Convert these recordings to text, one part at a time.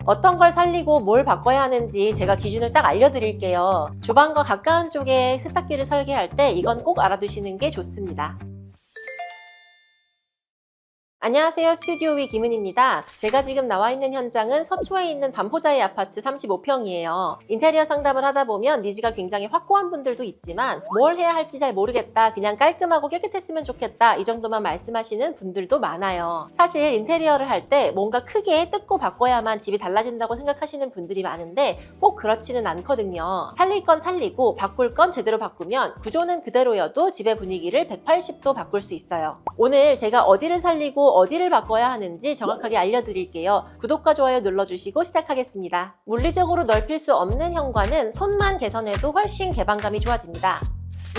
어떤 걸 살리고 뭘 바꿔야 하는지 제가 기준을 딱 알려드릴게요. 주방과 가까운 쪽에 세탁기를 설계할 때 이건 꼭 알아두시는 게 좋습니다. 안녕하세요. 스튜디오 위 김은입니다. 제가 지금 나와 있는 현장은 서초에 있는 반포자의 아파트 35평이에요. 인테리어 상담을 하다 보면 니즈가 굉장히 확고한 분들도 있지만 뭘 해야 할지 잘 모르겠다, 그냥 깔끔하고 깨끗했으면 좋겠다, 이 정도만 말씀하시는 분들도 많아요. 사실 인테리어를 할 때 뭔가 크게 뜯고 바꿔야만 집이 달라진다고 생각하시는 분들이 많은데 꼭 그렇지는 않거든요. 살릴 건 살리고 바꿀 건 제대로 바꾸면 구조는 그대로여도 집의 분위기를 180도 바꿀 수 있어요. 오늘 제가 어디를 살리고 어디를 바꿔야 하는지 정확하게 알려드릴게요. 구독과 좋아요 눌러주시고 시작하겠습니다. 물리적으로 넓힐 수 없는 현관은 톤만 개선해도 훨씬 개방감이 좋아집니다.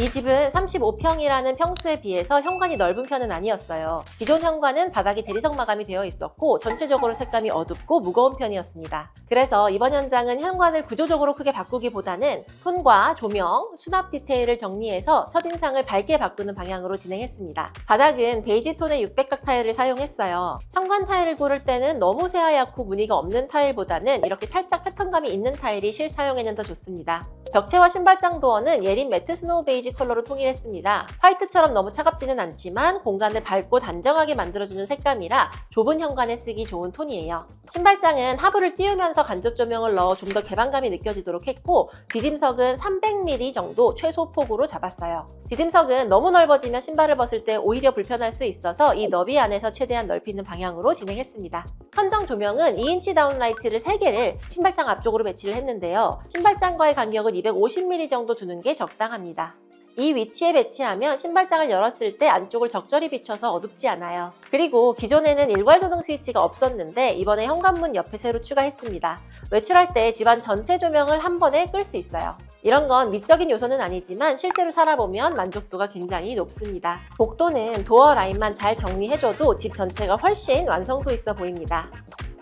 이 집은 35평이라는 평수에 비해서 현관이 넓은 편은 아니었어요. 기존 현관은 바닥이 대리석 마감이 되어 있었고 전체적으로 색감이 어둡고 무거운 편이었습니다. 그래서 이번 현장은 현관을 구조적으로 크게 바꾸기보다는 톤과 조명, 수납 디테일을 정리해서 첫인상을 밝게 바꾸는 방향으로 진행했습니다. 바닥은 베이지 톤의 600각 타일을 사용했어요. 현관 타일을 고를 때는 너무 새하얗고 무늬가 없는 타일보다는 이렇게 살짝 패턴감이 있는 타일이 실사용에는 더 좋습니다. 적채와 신발장 도어는 예린 매트 스노우 베이지 컬러로 통일했습니다. 화이트처럼 너무 차갑지는 않지만 공간을 밝고 단정하게 만들어주는 색감이라 좁은 현관에 쓰기 좋은 톤이에요. 신발장은 하부를 띄우면서 간접 조명을 넣어 좀 더 개방감이 느껴지도록 했고, 디딤석은 300mm 정도 최소 폭으로 잡았어요. 디딤석은 너무 넓어지면 신발을 벗을 때 오히려 불편할 수 있어서 이 너비 안에서 최대한 넓히는 방향으로 진행했습니다. 천정 조명은 2인치 다운라이트를 3개를 신발장 앞쪽으로 배치를 했는데요. 신발장과의 간격은 250mm 정도 두는 게 적당합니다. 이 위치에 배치하면 신발장을 열었을 때 안쪽을 적절히 비춰서 어둡지 않아요. 그리고 기존에는 일괄조등 스위치가 없었는데 이번에 현관문 옆에 새로 추가했습니다. 외출할 때 집안 전체 조명을 한 번에 끌 수 있어요. 이런 건 미적인 요소는 아니지만 실제로 살아보면 만족도가 굉장히 높습니다. 복도는 도어 라인만 잘 정리해줘도 집 전체가 훨씬 완성도 있어 보입니다.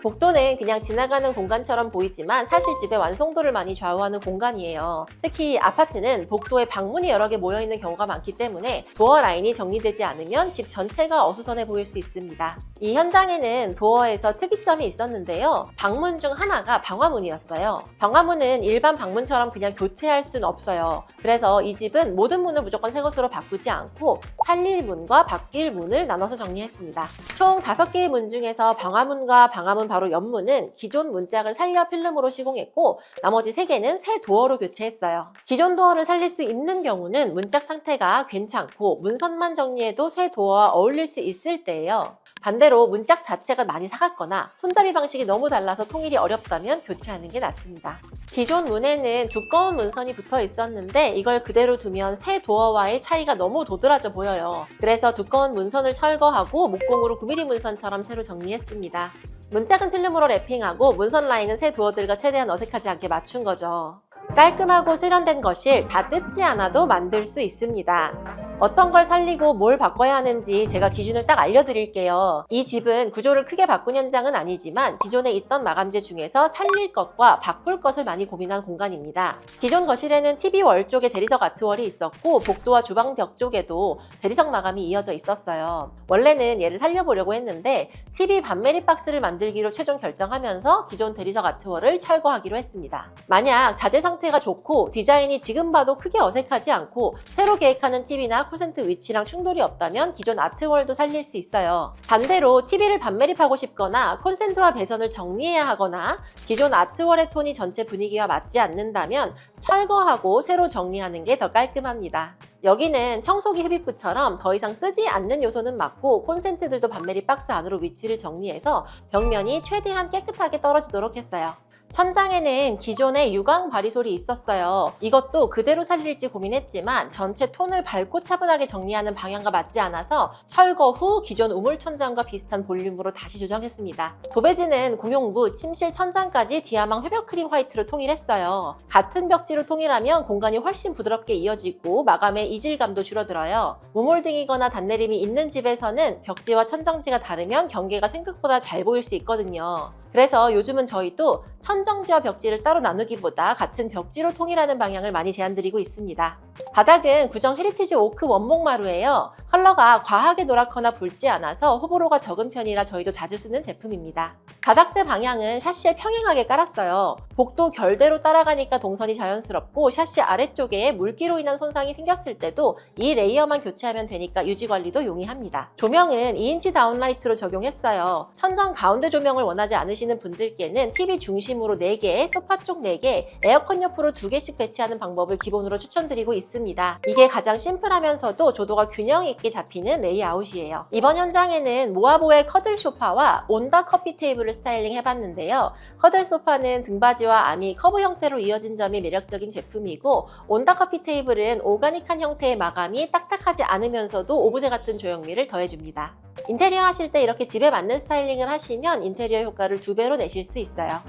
복도는 그냥 지나가는 공간처럼 보이지만 사실 집의 완성도를 많이 좌우하는 공간이에요. 특히 아파트는 복도에 방문이 여러 개 모여있는 경우가 많기 때문에 도어 라인이 정리되지 않으면 집 전체가 어수선해 보일 수 있습니다. 이 현장에는 도어에서 특이점이 있었는데요. 방문 중 하나가 방화문이었어요. 방화문은 일반 방문처럼 그냥 교체할 수는 없어요. 그래서 이 집은 모든 문을 무조건 새 것으로 바꾸지 않고 살릴 문과 바뀔 문을 나눠서 정리했습니다. 총 5개의 문 중에서 방화문과 방화문 바로 옆문은 기존 문짝을 살려 필름으로 시공했고, 나머지 3개는 새 도어로 교체했어요. 기존 도어를 살릴 수 있는 경우는 문짝 상태가 괜찮고 문선만 정리해도 새 도어와 어울릴 수 있을 때예요. 반대로 문짝 자체가 많이 사갔거나 손잡이 방식이 너무 달라서 통일이 어렵다면 교체하는 게 낫습니다. 기존 문에는 두꺼운 문선이 붙어 있었는데 이걸 그대로 두면 새 도어와의 차이가 너무 도드라져 보여요. 그래서 두꺼운 문선을 철거하고 목공으로 9mm 문선처럼 새로 정리했습니다. 문짝은 필름으로 랩핑하고 문선 라인은 새 도어들과 최대한 어색하지 않게 맞춘 거죠. 깔끔하고 세련된 거실 다 뜯지 않아도 만들 수 있습니다. 어떤 걸 살리고 뭘 바꿔야 하는지 제가 기준을 딱 알려드릴게요. 이 집은 구조를 크게 바꾼 현장은 아니지만 기존에 있던 마감재 중에서 살릴 것과 바꿀 것을 많이 고민한 공간입니다. 기존 거실에는 TV 월 쪽에 대리석 아트월이 있었고 복도와 주방 벽 쪽에도 대리석 마감이 이어져 있었어요. 원래는 얘를 살려보려고 했는데 TV 반메리 박스를 만들기로 최종 결정하면서 기존 대리석 아트월을 철거하기로 했습니다. 만약 자재 상태가 좋고 디자인이 지금 봐도 크게 어색하지 않고 새로 계획하는 TV나 콘센트 위치랑 충돌이 없다면 기존 아트월도 살릴 수 있어요. 반대로 TV를 반매립하고 싶거나 콘센트와 배선을 정리해야 하거나 기존 아트월의 톤이 전체 분위기와 맞지 않는다면 철거하고 새로 정리하는 게 더 깔끔합니다. 여기는 청소기 흡입구처럼 더 이상 쓰지 않는 요소는 막고 콘센트들도 반매립 박스 안으로 위치를 정리해서 벽면이 최대한 깨끗하게 떨어지도록 했어요. 천장에는 기존에 유광 바리솔이 있었어요. 이것도 그대로 살릴지 고민했지만 전체 톤을 밝고 차분하게 정리하는 방향과 맞지 않아서 철거 후 기존 우물 천장과 비슷한 볼륨으로 다시 조정했습니다. 도배지는 공용부, 침실 천장까지 디아망 회벽 크림 화이트로 통일했어요. 같은 벽지로 통일하면 공간이 훨씬 부드럽게 이어지고 마감의 이질감도 줄어들어요. 무몰딩이거나 단내림이 있는 집에서는 벽지와 천정지가 다르면 경계가 생각보다 잘 보일 수 있거든요. 그래서 요즘은 저희도 천정지와 벽지를 따로 나누기보다 같은 벽지로 통일하는 방향을 많이 제안드리고 있습니다. 바닥은 구정 헤리티지 오크 원목마루예요. 컬러가 과하게 노랗거나 붉지 않아서 호불호가 적은 편이라 저희도 자주 쓰는 제품입니다. 바닥재 방향은 샤시에 평행하게 깔았어요. 복도 결대로 따라가니까 동선이 자연스럽고 샤시 아래쪽에 물기로 인한 손상이 생겼을 때도 이 레이어만 교체하면 되니까 유지관리도 용이합니다. 조명은 2인치 다운라이트로 적용했어요. 천장 가운데 조명을 원하지 않으시는 분들께는 TV 중심으로 4개, 소파 쪽 4개, 에어컨 옆으로 2개씩 배치하는 방법을 기본으로 추천드리고 있습니다. 이게 가장 심플하면서도 조도가 균형 있게 잡히는 레이아웃이에요. 이번 현장에는 모아보의 커들 소파와 온다 커피 테이블을 스타일링 해봤는데요. 커들 소파는 등받이와 암이 커브 형태로 이어진 점이 매력적인 제품이고, 온다 커피 테이블은 오가닉한 형태의 마감이 딱딱하지 않으면서도 오브제 같은 조형미를 더해줍니다. 인테리어 하실 때 이렇게 집에 맞는 스타일링을 하시면 인테리어 효과를 2배로 내실 수 있어요.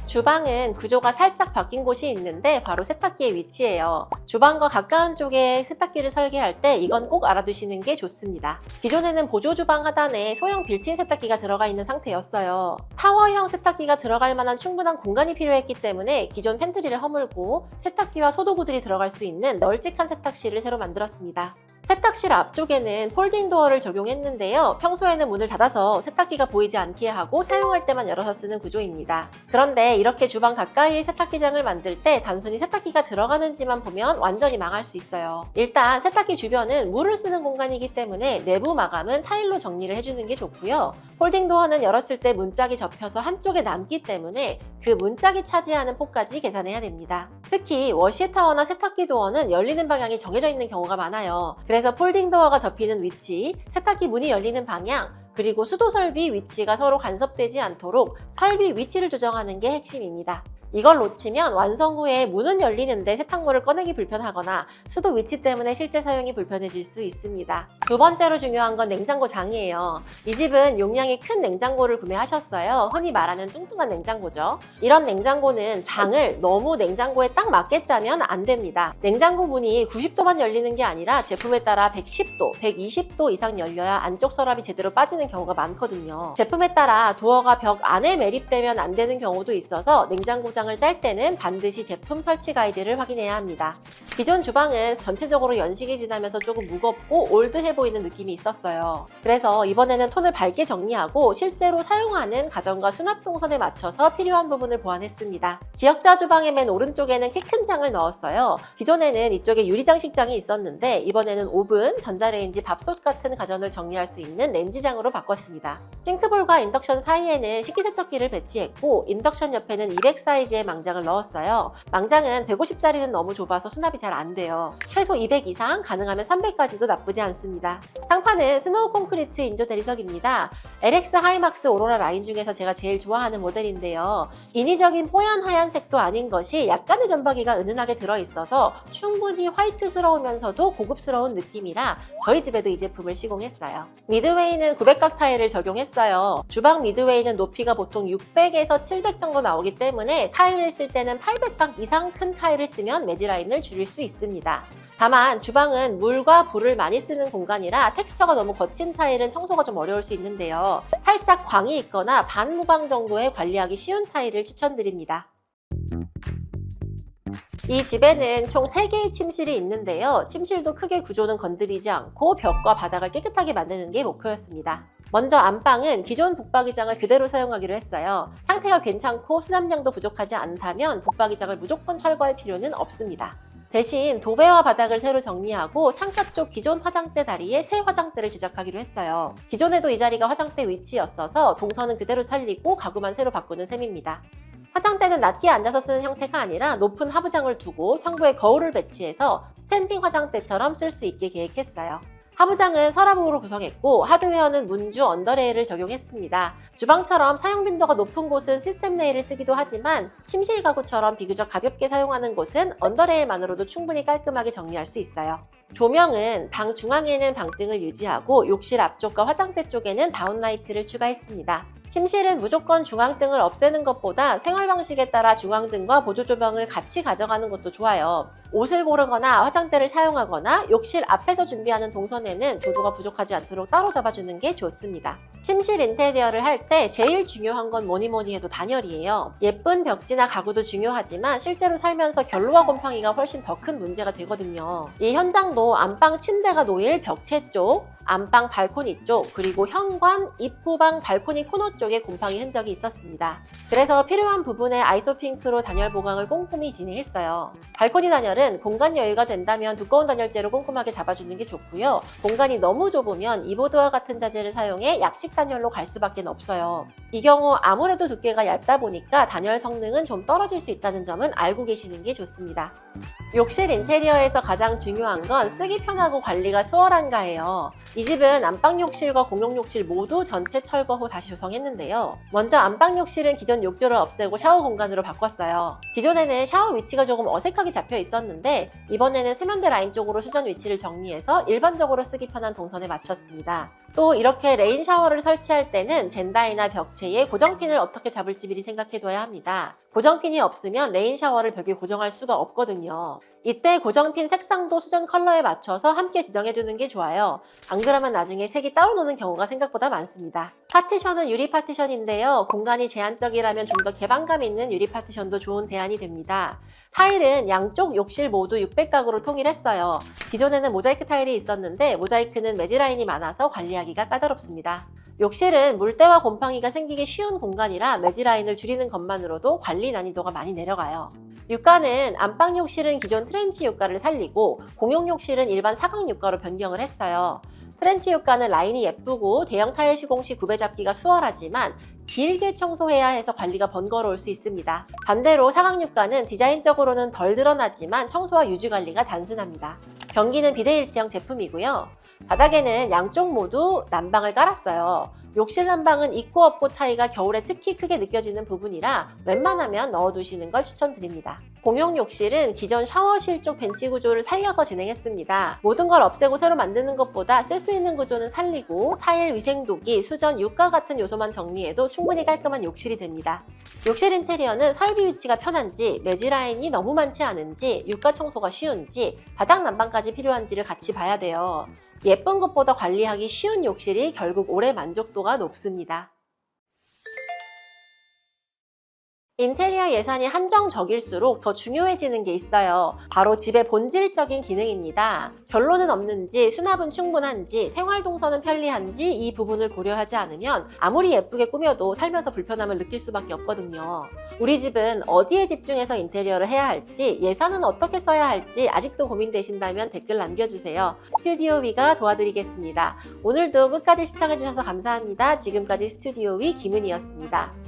주방은 구조가 살짝 바뀐 곳이 있는데 바로 세탁기의 위치예요. 주방과 가까운 쪽에 세탁기를 설계할 때 이건 꼭 알아두시는 게 좋습니다. 기존에는 보조 주방 하단에 소형 빌트인 세탁기가 들어가 있는 상태였어요. 타워형 세탁기가 들어갈 만한 충분한 공간이 필요했기 때문에 기존 팬트리를 허물고 세탁기와 소도구들이 들어갈 수 있는 널찍한 세탁실을 새로 만들었습니다. 세탁실 앞쪽에는 폴딩 도어를 적용했는데요. 평소에는 문을 닫아서 세탁기가 보이지 않게 하고 사용할 때만 열어서 쓰는 구조입니다. 그런데 이렇게 주방 가까이에 세탁기장을 만들 때 단순히 세탁기가 들어가는지만 보면 완전히 망할 수 있어요. 일단 세탁기 주변은 물을 쓰는 공간이기 때문에 내부 마감은 타일로 정리를 해주는 게 좋고요. 폴딩 도어는 열었을 때 문짝이 접혀서 한쪽에 남기 때문에 그 문짝이 차지하는 폭까지 계산해야 됩니다. 특히 워시 타워나 세탁기 도어는 열리는 방향이 정해져 있는 경우가 많아요. 그래서 폴딩 도어가 접히는 위치, 세탁기 문이 열리는 방향, 그리고 수도 설비 위치가 서로 간섭되지 않도록 설비 위치를 조정하는 게 핵심입니다. 이걸 놓치면 완성 후에 문은 열리는데 세탁물을 꺼내기 불편하거나 수도 위치 때문에 실제 사용이 불편해질 수 있습니다. 두 번째로 중요한 건 냉장고 장이에요. 이 집은 용량이 큰 냉장고를 구매하셨어요. 흔히 말하는 뚱뚱한 냉장고죠. 이런 냉장고는 장을 너무 냉장고에 딱 맞게 짜면 안 됩니다. 냉장고 문이 90도만 열리는 게 아니라 제품에 따라 110도, 120도 이상 열려야 안쪽 서랍이 제대로 빠지는 경우가 많거든요. 제품에 따라 도어가 벽 안에 매립되면 안 되는 경우도 있어서 냉장고 장을 짤 때는 반드시 제품 설치 가이드를 확인해야 합니다. 기존 주방은 전체적으로 연식이 지나면서 조금 무겁고 올드해 보이는 느낌이 있었어요. 그래서 이번에는 톤을 밝게 정리하고 실제로 사용하는 가전과 수납 동선에 맞춰서 필요한 부분을 보완했습니다. 기역자 주방의 맨 오른쪽에는 키 큰 장을 넣었어요. 기존에는 이쪽에 유리장식장이 있었는데 이번에는 오븐, 전자레인지, 밥솥 같은 가전을 정리할 수 있는 렌지장으로 바꿨습니다. 싱크볼과 인덕션 사이에는 식기세척기를 배치했고 인덕션 옆에는 200 사이즈의 망장을 넣었어요. 망장은 150짜리는 너무 좁아서 수납이 잘 안 돼요. 최소 200 이상, 가능하면 300까지도 나쁘지 않습니다. 상판은 스노우 콘크리트 인조 대리석입니다. LX 하이막스 오로라 라인 중에서 제가 제일 좋아하는 모델인데요. 인위적인 뽀얀 하얀색도 아닌 것이 약간의 점박이가 은은하게 들어있어서 충분히 화이트스러우면서도 고급스러운 느낌이라 저희 집에도 이 제품을 시공했어요. 미드웨이는 900각 타일을 적용했어요. 주방 미드웨이는 높이가 보통 600에서 700 정도 나오기 때문에 타일을 쓸 때는 800각 이상 큰 타일을 쓰면 매지라인을 줄일 수 있습니다. 다만 주방은 물과 불을 많이 쓰는 공간이라 텍스처가 너무 거친 타일은 청소가 좀 어려울 수 있는데요. 살짝 광이 있거나 반무광 정도의 관리하기 쉬운 타일을 추천드립니다. 이 집에는 총 3개의 침실이 있는데요. 침실도 크게 구조는 건드리지 않고 벽과 바닥을 깨끗하게 만드는 게 목표였습니다. 먼저 안방은 기존 북박이장을 그대로 사용하기로 했어요. 상태가 괜찮고 수납량도 부족하지 않다면 북박이장을 무조건 철거할 필요는 없습니다. 대신 도배와 바닥을 새로 정리하고 창가 쪽 기존 화장대 다리에 새 화장대를 제작하기로 했어요. 기존에도 이 자리가 화장대 위치였어서 동선은 그대로 살리고 가구만 새로 바꾸는 셈입니다. 화장대는 낮게 앉아서 쓰는 형태가 아니라 높은 하부장을 두고 상부에 거울을 배치해서 스탠딩 화장대처럼 쓸 수 있게 계획했어요. 하부장은 서랍으로 구성했고 하드웨어는 문주 언더레일을 적용했습니다. 주방처럼 사용 빈도가 높은 곳은 시스템 레일을 쓰기도 하지만 침실 가구처럼 비교적 가볍게 사용하는 곳은 언더레일만으로도 충분히 깔끔하게 정리할 수 있어요. 조명은 방 중앙에는 방등을 유지하고 욕실 앞쪽과 화장대 쪽에는 다운라이트를 추가했습니다. 침실은 무조건 중앙등을 없애는 것보다 생활 방식에 따라 중앙등과 보조조명을 같이 가져가는 것도 좋아요. 옷을 고르거나 화장대를 사용하거나 욕실 앞에서 준비하는 동선에는 조도가 부족하지 않도록 따로 잡아주는 게 좋습니다. 침실 인테리어를 할 때 제일 중요한 건 뭐니 해도 단열이에요. 예쁜 벽지나 가구도 중요하지만 실제로 살면서 결로와 곰팡이가 훨씬 더 큰 문제가 되거든요. 이 현장도 안방 침대가 놓일 벽체 쪽, 안방 발코니 쪽, 그리고 현관, 입구방 발코니 코너 쪽에 곰팡이 흔적이 있었습니다. 그래서 필요한 부분에 아이소핑크로 단열 보강을 꼼꼼히 진행했어요. 발코니 단열은 공간 여유가 된다면 두꺼운 단열재로 꼼꼼하게 잡아주는 게 좋고요. 공간이 너무 좁으면 이보드와 같은 자재를 사용해 약식 단열로 갈 수밖에 없어요. 이 경우 아무래도 두께가 얇다 보니까 단열 성능은 좀 떨어질 수 있다는 점은 알고 계시는 게 좋습니다. 욕실 인테리어에서 가장 중요한 건 쓰기 편하고 관리가 수월한가예요. 이 집은 안방 욕실과 공용 욕실 모두 전체 철거 후 다시 조성했는데요. 먼저 안방 욕실은 기존 욕조를 없애고 샤워 공간으로 바꿨어요. 기존에는 샤워 위치가 조금 어색하게 잡혀 있었는데 이번에는 세면대 라인 쪽으로 수전 위치를 정리해서 일반적으로 쓰기 편한 동선에 맞췄습니다. 또 이렇게 레인 샤워를 설치할 때는 젠다이나 벽체에 고정핀을 어떻게 잡을지 미리 생각해둬야 합니다. 고정핀이 없으면 레인 샤워를 벽에 고정할 수가 없거든요. 이때 고정핀 색상도 수전 컬러에 맞춰서 함께 지정해주는 게 좋아요. 안 그러면 나중에 색이 따로 노는 경우가 생각보다 많습니다. 파티션은 유리 파티션인데요. 공간이 제한적이라면 좀 더 개방감 있는 유리 파티션도 좋은 대안이 됩니다. 타일은 양쪽 욕실 모두 600각으로 통일했어요. 기존에는 모자이크 타일이 있었는데 모자이크는 매지라인이 많아서 관리하기가 까다롭습니다. 욕실은 물때와 곰팡이가 생기기 쉬운 공간이라 매지라인을 줄이는 것만으로도 관리 난이도가 많이 내려가요. 유가는 안방 욕실은 기존 트렌치 유가를 살리고 공용 욕실은 일반 사각 유가로 변경을 했어요. 트렌치 유가는 라인이 예쁘고 대형 타일 시공 시 구배 잡기가 수월하지만 길게 청소해야 해서 관리가 번거로울 수 있습니다. 반대로 사각 유가는 디자인적으로는 덜 드러나지만 청소와 유지 관리가 단순합니다. 변기는 비대일체형 제품이고요. 바닥에는 양쪽 모두 난방을 깔았어요. 욕실 난방은 있고 없고 차이가 겨울에 특히 크게 느껴지는 부분이라 웬만하면 넣어두시는 걸 추천드립니다. 공용 욕실은 기존 샤워실 쪽 벤치 구조를 살려서 진행했습니다. 모든 걸 없애고 새로 만드는 것보다 쓸 수 있는 구조는 살리고 타일 위생도기, 수전, 유가 같은 요소만 정리해도 충분히 깔끔한 욕실이 됩니다. 욕실 인테리어는 설비 위치가 편한지, 매지라인이 너무 많지 않은지, 유가 청소가 쉬운지, 바닥 난방까지 필요한지를 같이 봐야 돼요. 예쁜 것보다 관리하기 쉬운 욕실이 결국 오래 만족도가 높습니다. 인테리어 예산이 한정적일수록 더 중요해지는 게 있어요. 바로 집의 본질적인 기능입니다. 결로는 없는지, 수납은 충분한지, 생활동선은 편리한지 이 부분을 고려하지 않으면 아무리 예쁘게 꾸며도 살면서 불편함을 느낄 수밖에 없거든요. 우리 집은 어디에 집중해서 인테리어를 해야 할지, 예산은 어떻게 써야 할지 아직도 고민되신다면 댓글 남겨주세요. 스튜디오 위가 도와드리겠습니다. 오늘도 끝까지 시청해주셔서 감사합니다. 지금까지 스튜디오 위 김은이었습니다.